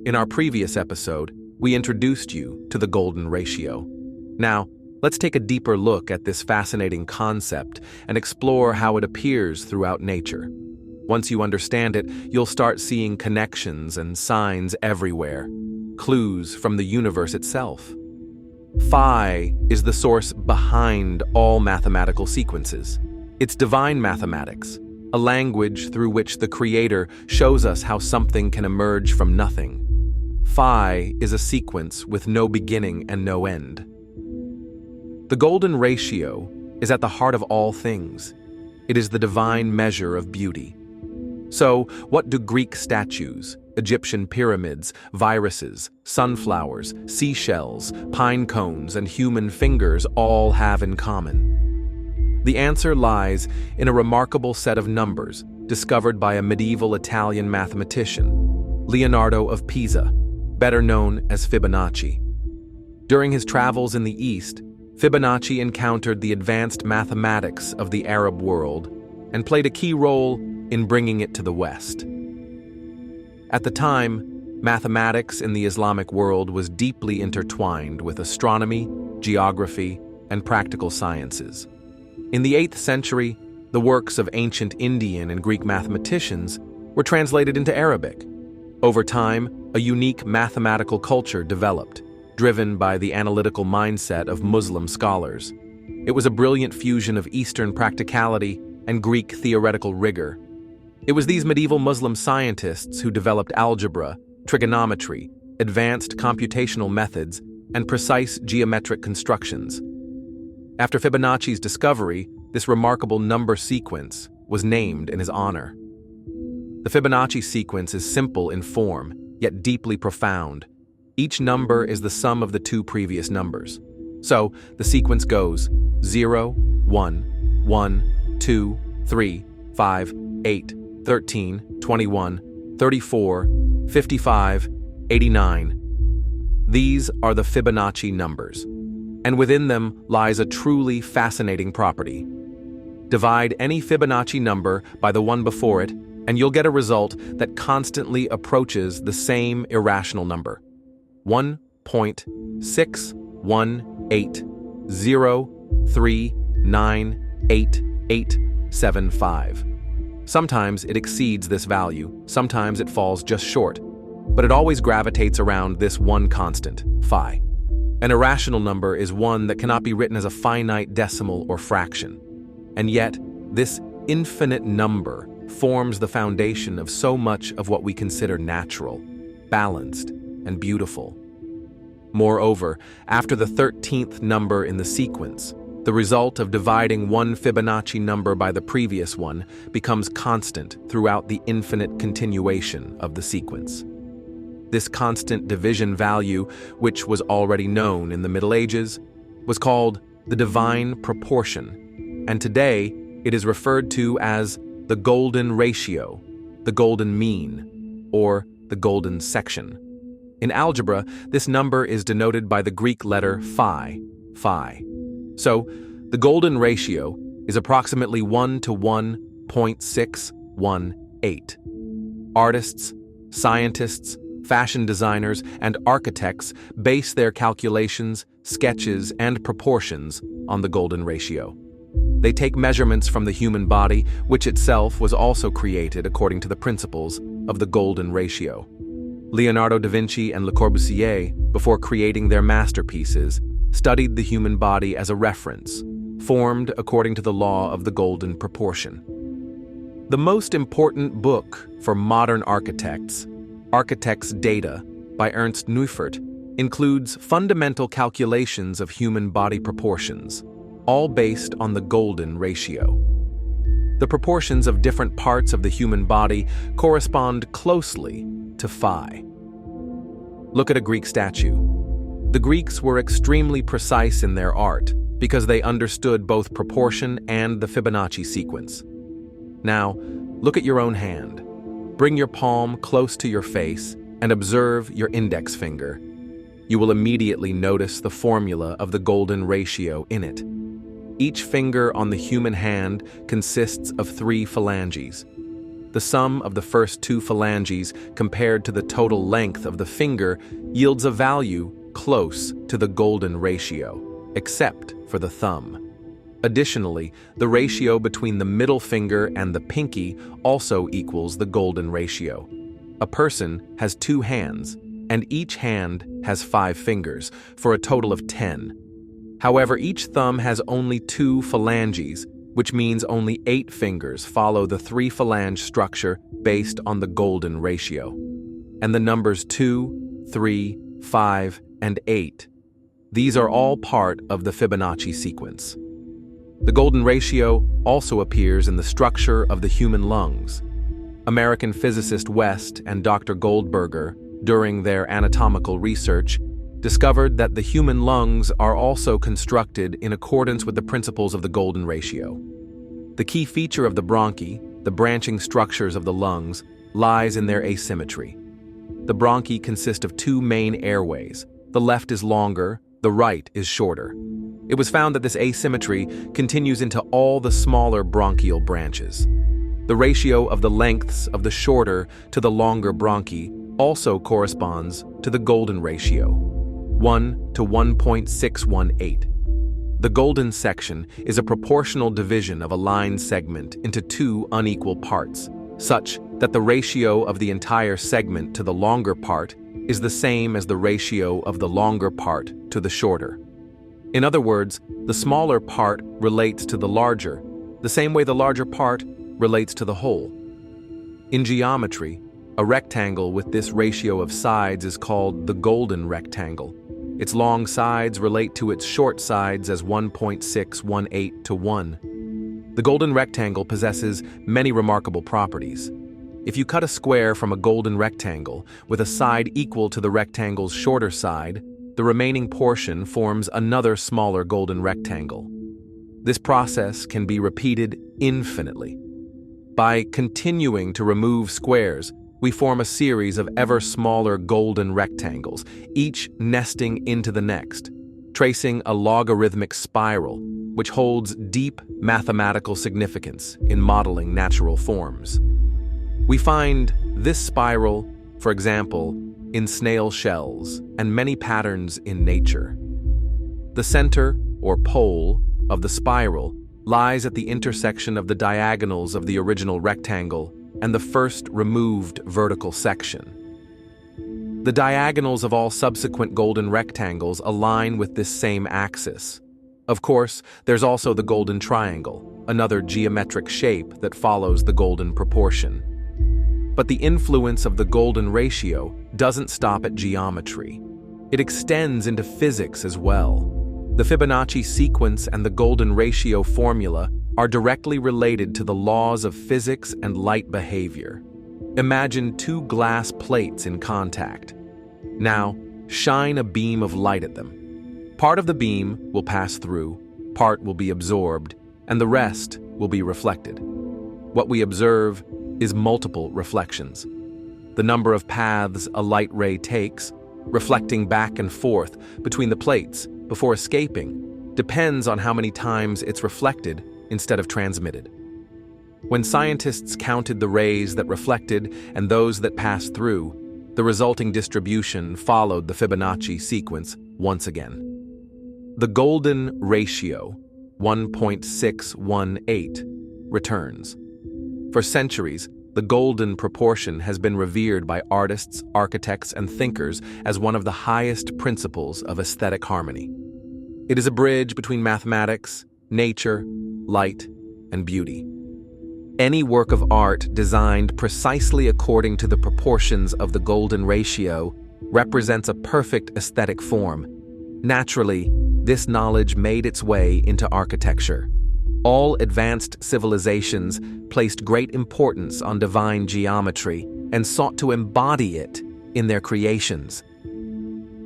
In our previous episode, we introduced you to the golden ratio. Now, let's take a deeper look at this fascinating concept and explore how it appears throughout nature. Once you understand it, you'll start seeing connections and signs everywhere, clues from the universe itself. Phi is the source behind all mathematical sequences. It's divine mathematics, a language through which the Creator shows us how something can emerge from nothing. Phi is a sequence with no beginning and no end. The golden ratio is at the heart of all things. It is the divine measure of beauty. So, what do Greek statues, Egyptian pyramids, viruses, sunflowers, seashells, pine cones, and human fingers all have in common? The answer lies in a remarkable set of numbers discovered by a medieval Italian mathematician, Leonardo of Pisa, better known as Fibonacci. During his travels in the East, Fibonacci encountered the advanced mathematics of the Arab world and played a key role in bringing it to the West. At the time, mathematics in the Islamic world was deeply intertwined with astronomy, geography, and practical sciences. In the 8th century, the works of ancient Indian and Greek mathematicians were translated into Arabic. Over time, a unique mathematical culture developed, driven by the analytical mindset of Muslim scholars. It was a brilliant fusion of Eastern practicality and Greek theoretical rigor. It was these medieval Muslim scientists who developed algebra, trigonometry, advanced computational methods, and precise geometric constructions. After Fibonacci's discovery, this remarkable number sequence was named in his honor. The Fibonacci sequence is simple in form, yet deeply profound. Each number is the sum of the two previous numbers. So, the sequence goes 0, 1, 1, 2, 3, 5, 8, 13, 21, 34, 55, 89. These are the Fibonacci numbers, and within them lies a truly fascinating property. Divide any Fibonacci number by the one before it, and you'll get a result that constantly approaches the same irrational number. 1.618039888875. Sometimes it exceeds this value, sometimes it falls just short, but it always gravitates around this one constant, phi. An irrational number is one that cannot be written as a finite decimal or fraction. And yet, this infinite number forms the foundation of so much of what we consider natural, balanced, and beautiful. Moreover, after the 13th number in the sequence, the result of dividing one Fibonacci number by the previous one becomes constant throughout the infinite continuation of the sequence. This constant division value, which was already known in the Middle Ages, was called the divine proportion, and today it is referred to as the golden ratio, the golden mean, or the golden section. In algebra, this number is denoted by the Greek letter phi. So, the golden ratio is approximately 1 to 1.618. Artists, scientists, fashion designers, and architects base their calculations, sketches, and proportions on the golden ratio. They take measurements from the human body, which itself was also created according to the principles of the golden ratio. Leonardo da Vinci and Le Corbusier, before creating their masterpieces, studied the human body as a reference, formed according to the law of the golden proportion. The most important book for modern architects, Architect's Data by Ernst Neufert, includes fundamental calculations of human body proportions, all based on the golden ratio. The proportions of different parts of the human body correspond closely to phi. Look at a Greek statue. The Greeks were extremely precise in their art because they understood both proportion and the Fibonacci sequence. Now, look at your own hand. Bring your palm close to your face and observe your index finger. You will immediately notice the formula of the golden ratio in it. Each finger on the human hand consists of 3 phalanges. The sum of the first two phalanges compared to the total length of the finger yields a value close to the golden ratio, except for the thumb. Additionally, the ratio between the middle finger and the pinky also equals the golden ratio. A person has 2 hands, and each hand has 5 fingers, for a total of 10. However, each thumb has only 2 phalanges, which means only 8 fingers follow the 3-phalange structure based on the golden ratio. And the numbers 2, 3, 5, and 8. These are all part of the Fibonacci sequence. The golden ratio also appears in the structure of the human lungs. American physicist West and Dr. Goldberger, during their anatomical research, discovered that the human lungs are also constructed in accordance with the principles of the golden ratio. The key feature of the bronchi, the branching structures of the lungs, lies in their asymmetry. The bronchi consist of 2 main airways. The left is longer, the right is shorter. It was found that this asymmetry continues into all the smaller bronchial branches. The ratio of the lengths of the shorter to the longer bronchi also corresponds to the golden ratio, 1 to 1.618. The golden section is a proportional division of a line segment into 2 unequal parts, such that the ratio of the entire segment to the longer part is the same as the ratio of the longer part to the shorter. In other words, the smaller part relates to the larger, the same way the larger part relates to the whole. In geometry, a rectangle with this ratio of sides is called the golden rectangle. Its long sides relate to its short sides as 1.618 to 1. The golden rectangle possesses many remarkable properties. If you cut a square from a golden rectangle with a side equal to the rectangle's shorter side, the remaining portion forms another smaller golden rectangle. This process can be repeated infinitely. By continuing to remove squares, we form a series of ever smaller golden rectangles, each nesting into the next, tracing a logarithmic spiral, which holds deep mathematical significance in modeling natural forms. We find this spiral, for example, in snail shells and many patterns in nature. The center, or pole, of the spiral lies at the intersection of the diagonals of the original rectangle and the first removed vertical section. The diagonals of all subsequent golden rectangles align with this same axis. Of course, there's also the golden triangle, another geometric shape that follows the golden proportion. But the influence of the golden ratio doesn't stop at geometry. It extends into physics as well. The Fibonacci sequence and the golden ratio formula are directly related to the laws of physics and light behavior. Imagine 2 glass plates in contact. Now, shine a beam of light at them. Part of the beam will pass through, part will be absorbed, and the rest will be reflected. What we observe is multiple reflections. The number of paths a light ray takes, reflecting back and forth between the plates before escaping, depends on how many times it's reflected instead of transmitted. When scientists counted the rays that reflected and those that passed through, the resulting distribution followed the Fibonacci sequence once again. The golden ratio, 1.618, returns. For centuries, the golden proportion has been revered by artists, architects, and thinkers as one of the highest principles of aesthetic harmony. It is a bridge between mathematics, nature, light, and beauty. Any work of art designed precisely according to the proportions of the golden ratio represents a perfect aesthetic form. Naturally, this knowledge made its way into architecture. All advanced civilizations placed great importance on divine geometry and sought to embody it in their creations.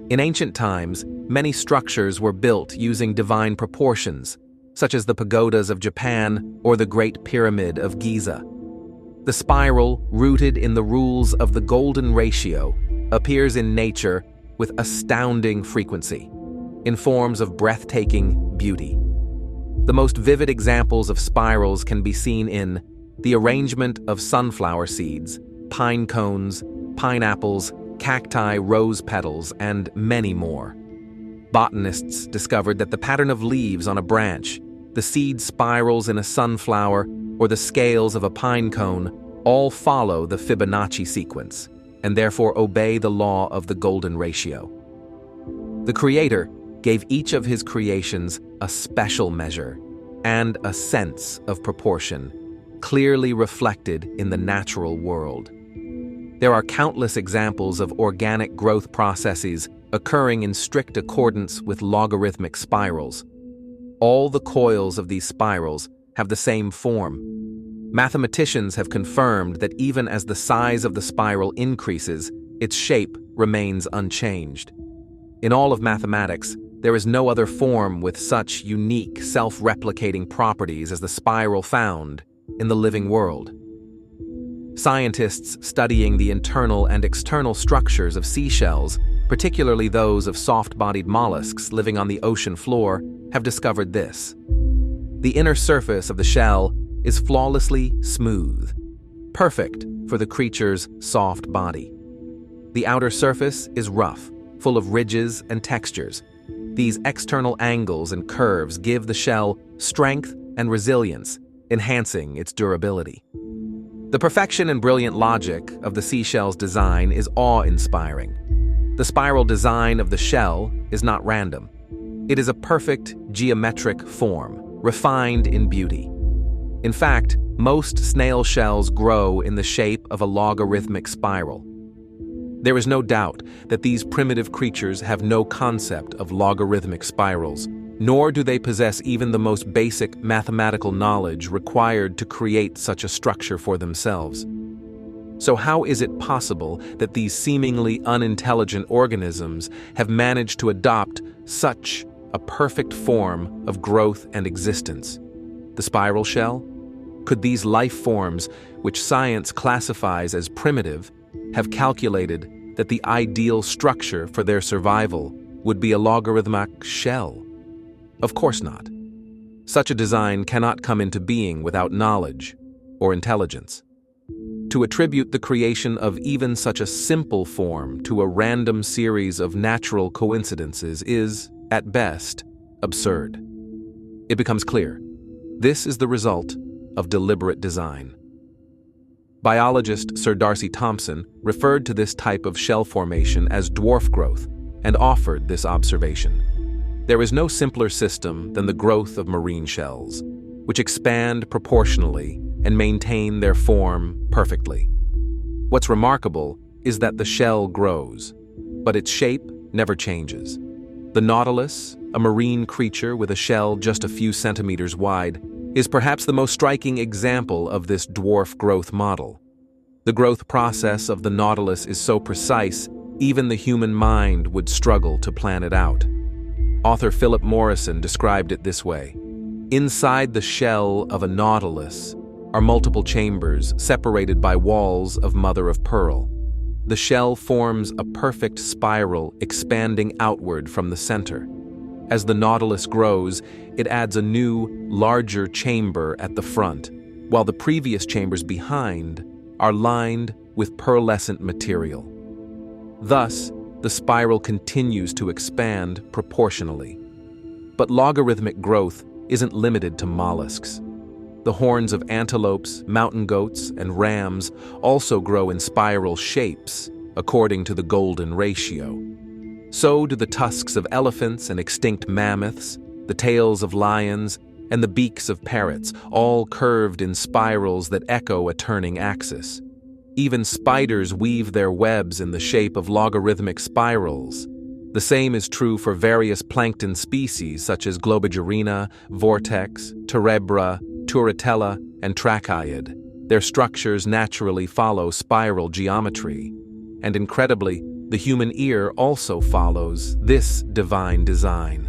In ancient times, many structures were built using divine proportions, such as the pagodas of Japan or the Great Pyramid of Giza. The spiral, rooted in the rules of the golden ratio, appears in nature with astounding frequency, in forms of breathtaking beauty. The most vivid examples of spirals can be seen in the arrangement of sunflower seeds, pine cones, pineapples, cacti, rose petals, and many more. Botanists discovered that the pattern of leaves on a branch, the seed spirals in a sunflower, or the scales of a pine cone all follow the Fibonacci sequence, and therefore obey the law of the golden ratio. The Creator gave each of his creations a special measure and a sense of proportion, clearly reflected in the natural world. There are countless examples of organic growth processes occurring in strict accordance with logarithmic spirals. All the coils of these spirals have the same form. Mathematicians have confirmed that even as the size of the spiral increases, its shape remains unchanged. In all of mathematics, there is no other form with such unique, self-replicating properties as the spiral found in the living world. Scientists studying the internal and external structures of seashells, particularly those of soft-bodied mollusks living on the ocean floor, have discovered this. The inner surface of the shell is flawlessly smooth, perfect for the creature's soft body. The outer surface is rough, full of ridges and textures. These external angles and curves give the shell strength and resilience, enhancing its durability. The perfection and brilliant logic of the seashell's design is awe-inspiring. The spiral design of the shell is not random. It is a perfect geometric form, refined in beauty. In fact, most snail shells grow in the shape of a logarithmic spiral. There is no doubt that these primitive creatures have no concept of logarithmic spirals, nor do they possess even the most basic mathematical knowledge required to create such a structure for themselves. So how is it possible that these seemingly unintelligent organisms have managed to adopt such a perfect form of growth and existence? The spiral shell? Could these life forms, which science classifies as primitive, have calculated that the ideal structure for their survival would be a logarithmic shell? Of course not. Such a design cannot come into being without knowledge or intelligence. To attribute the creation of even such a simple form to a random series of natural coincidences is, at best, absurd. It becomes clear. This is the result of deliberate design. Biologist Sir Darcy Thompson referred to this type of shell formation as dwarf growth and offered this observation. There is no simpler system than the growth of marine shells, which expand proportionally and maintain their form perfectly. What's remarkable is that the shell grows, but its shape never changes. The nautilus, a marine creature with a shell just a few centimeters wide, is perhaps the most striking example of this dwarf growth model. The growth process of the nautilus is so precise, even the human mind would struggle to plan it out. Author Philip Morrison described it this way: inside the shell of a nautilus are multiple chambers separated by walls of mother of pearl. The shell forms a perfect spiral expanding outward from the center. As the nautilus grows, it adds a new, larger chamber at the front, while the previous chambers behind are lined with pearlescent material. Thus, the spiral continues to expand proportionally. But logarithmic growth isn't limited to mollusks. The horns of antelopes, mountain goats, and rams also grow in spiral shapes, according to the golden ratio. So do the tusks of elephants and extinct mammoths, the tails of lions, and the beaks of parrots, all curved in spirals that echo a turning axis. Even spiders weave their webs in the shape of logarithmic spirals. The same is true for various plankton species such as Globigerina, Vortex, Terebra, Turritella, and Trachyid. Their structures naturally follow spiral geometry. And incredibly, the human ear also follows this divine design.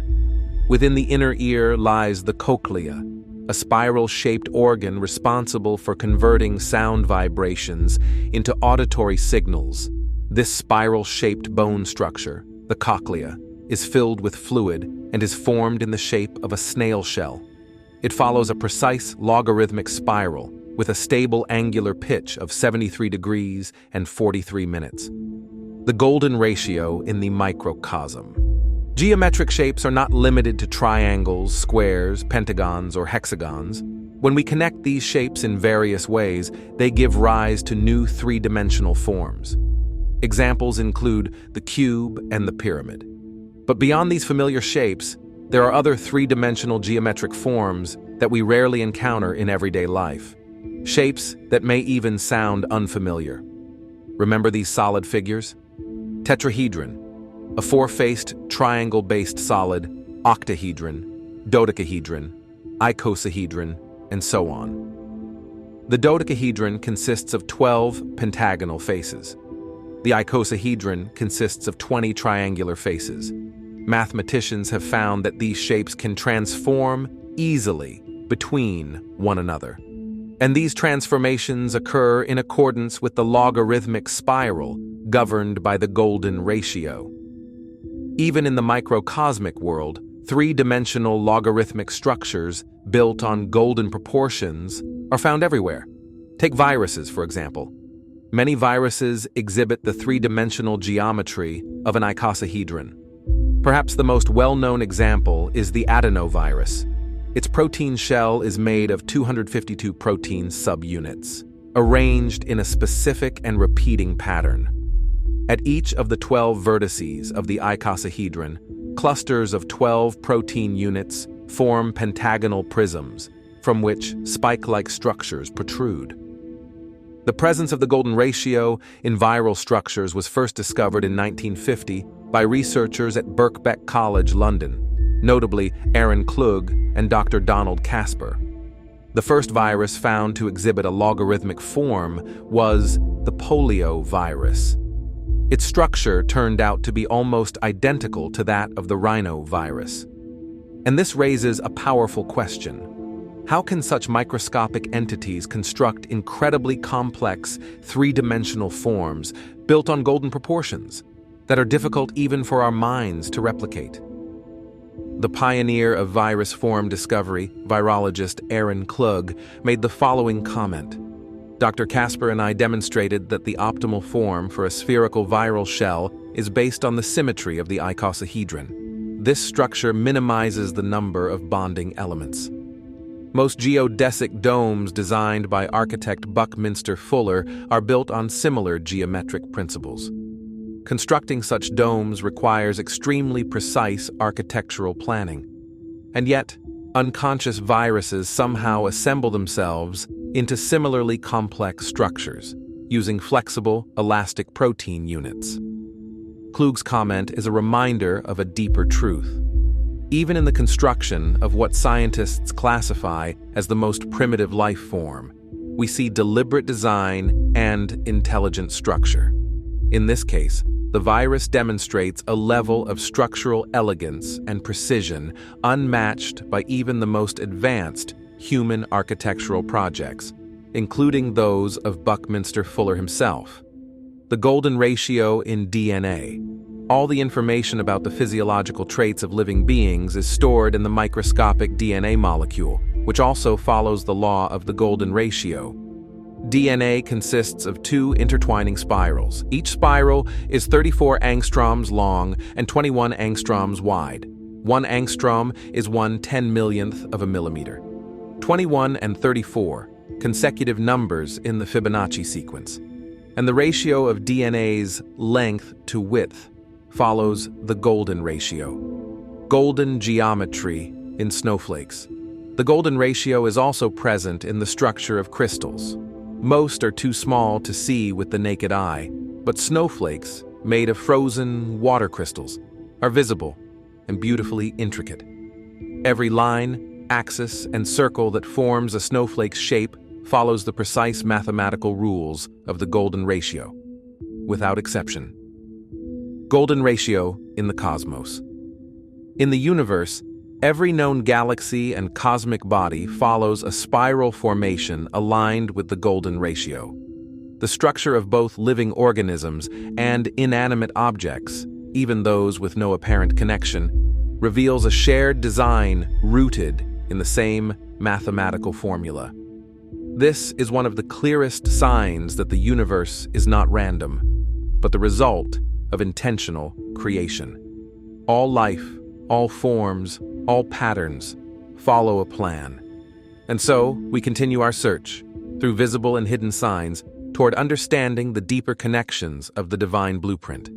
Within the inner ear lies the cochlea, a spiral-shaped organ responsible for converting sound vibrations into auditory signals. This spiral-shaped bone structure, the cochlea, is filled with fluid and is formed in the shape of a snail shell. It follows a precise logarithmic spiral, with a stable angular pitch of 73 degrees and 43 minutes. The golden ratio in the microcosm. Geometric shapes are not limited to triangles, squares, pentagons, or hexagons. When we connect these shapes in various ways, they give rise to new three-dimensional forms. Examples include the cube and the pyramid. But beyond these familiar shapes, there are other three-dimensional geometric forms that we rarely encounter in everyday life. Shapes that may even sound unfamiliar. Remember these solid figures? Tetrahedron, a four-faced triangle-based solid, octahedron, dodecahedron, icosahedron, and so on. The dodecahedron consists of 12 pentagonal faces. The icosahedron consists of 20 triangular faces. Mathematicians have found that these shapes can transform easily between one another. And these transformations occur in accordance with the logarithmic spiral governed by the golden ratio. Even in the microcosmic world, three-dimensional logarithmic structures built on golden proportions are found everywhere. Take viruses, for example. Many viruses exhibit the three-dimensional geometry of an icosahedron. Perhaps the most well-known example is the adenovirus. Its protein shell is made of 252 protein subunits, arranged in a specific and repeating pattern. At each of the 12 vertices of the icosahedron, clusters of 12 protein units form pentagonal prisms, from which spike-like structures protrude. The presence of the golden ratio in viral structures was first discovered in 1950 by researchers at Birkbeck College, London, notably Aaron Klug and Dr. Donald Casper. The first virus found to exhibit a logarithmic form was the polio virus. Its structure turned out to be almost identical to that of the rhinovirus. And this raises a powerful question. How can such microscopic entities construct incredibly complex three-dimensional forms built on golden proportions that are difficult even for our minds to replicate? The pioneer of virus form discovery, virologist Aaron Klug, made the following comment. Dr. Casper and I demonstrated that the optimal form for a spherical viral shell is based on the symmetry of the icosahedron. This structure minimizes the number of bonding elements. Most geodesic domes designed by architect Buckminster Fuller are built on similar geometric principles. Constructing such domes requires extremely precise architectural planning. And yet, unconscious viruses somehow assemble themselves into similarly complex structures, using flexible, elastic protein units. Klug's comment is a reminder of a deeper truth. Even in the construction of what scientists classify as the most primitive life form, we see deliberate design and intelligent structure. In this case, the virus demonstrates a level of structural elegance and precision unmatched by even the most advanced human architectural projects, including those of Buckminster Fuller himself. The golden ratio in DNA. All the information about the physiological traits of living beings is stored in the microscopic DNA molecule, which also follows the law of the golden ratio. DNA consists of two intertwining spirals. Each spiral is 34 angstroms long and 21 angstroms wide. 1 angstrom is 1/10,000,000th of a millimeter. 21 and 34, consecutive numbers in the Fibonacci sequence. And the ratio of DNA's length to width follows the golden ratio. Golden geometry in snowflakes. The golden ratio is also present in the structure of crystals. Most are too small to see with the naked eye, but snowflakes, made of frozen water crystals, are visible and beautifully intricate. Every line, axis, and circle that forms a snowflake's shape follows the precise mathematical rules of the golden ratio, without exception. Golden ratio in the cosmos. In the universe, every known galaxy and cosmic body follows a spiral formation aligned with the golden ratio. The structure of both living organisms and inanimate objects, even those with no apparent connection, reveals a shared design rooted in the same mathematical formula. This is one of the clearest signs that the universe is not random, but the result of intentional creation. All life, all forms, all patterns follow a plan. And so, we continue our search, through visible and hidden signs, toward understanding the deeper connections of the divine blueprint.